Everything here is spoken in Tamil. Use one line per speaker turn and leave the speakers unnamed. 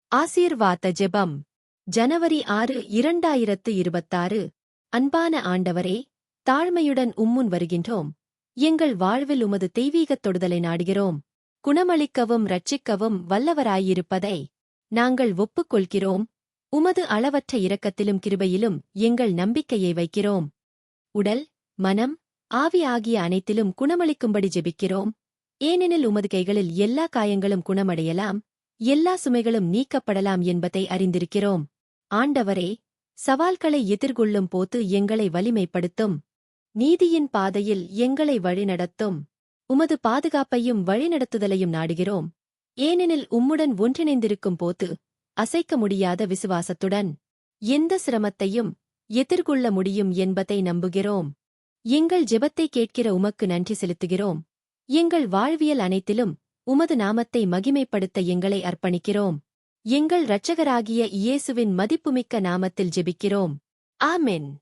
ஆசீர்வாத ஜெபம். ஜனவரி 6, 2026. அன்பான ஆண்டவரே, தாழ்மையுடன் உம்முன் வருகின்றோம். எங்கள் வாழ்வில் உமது தெய்வீகத் தொடுதலை நாடுகிறோம். குணமளிக்கவும் இரட்சிக்கவும் வல்லவராயிருப்பதை நாங்கள் ஒப்புக்கொள்கிறோம். உமது அளவற்ற இரக்கத்திலும் கிருபையிலும் எங்கள் நம்பிக்கையை வைக்கிறோம். உடல், மனம், ஆவி ஆகிய அனைத்திலும் குணமளிக்கும்படி ஜெபிக்கிறோம். ஏனெனில் உமது கைகளில் எல்லா காயங்களும் குணமடையலாம், எல்லா சுமைகளும் நீக்கப்படலாம் என்பதை அறிந்திருக்கிறோம். ஆண்டவரே, சவால்களை எதிர்கொள்ளும் போது எங்களை வலிமைப்படுத்தும். நீதியின் பாதையில் எங்களை வழிநடத்தும். உமது பாதுகாப்பையும் வழிநடத்துதலையும் நாடுகிறோம். ஏனெனில் உம்முடன் ஒன்றிணைந்திருக்கும் போது அசைக்க முடியாத விசுவாசத்துடன் எந்த சிரமத்தையும் எதிர்கொள்ள முடியும் என்பதை நம்புகிறோம். எங்கள் ஜெபத்தை கேட்கிற உமக்கு நன்றி செலுத்துகிறோம். எங்கள் வாழ்வியல் அனைத்திலும் உமது நாமத்தை மகிமைப்படுத்த எங்களை அர்ப்பணிக்கிறோம். எங்கள் இரட்சகராகிய இயேசுவின் மதிப்புமிக்க நாமத்தில் ஜெபிக்கிறோம். ஆமென்.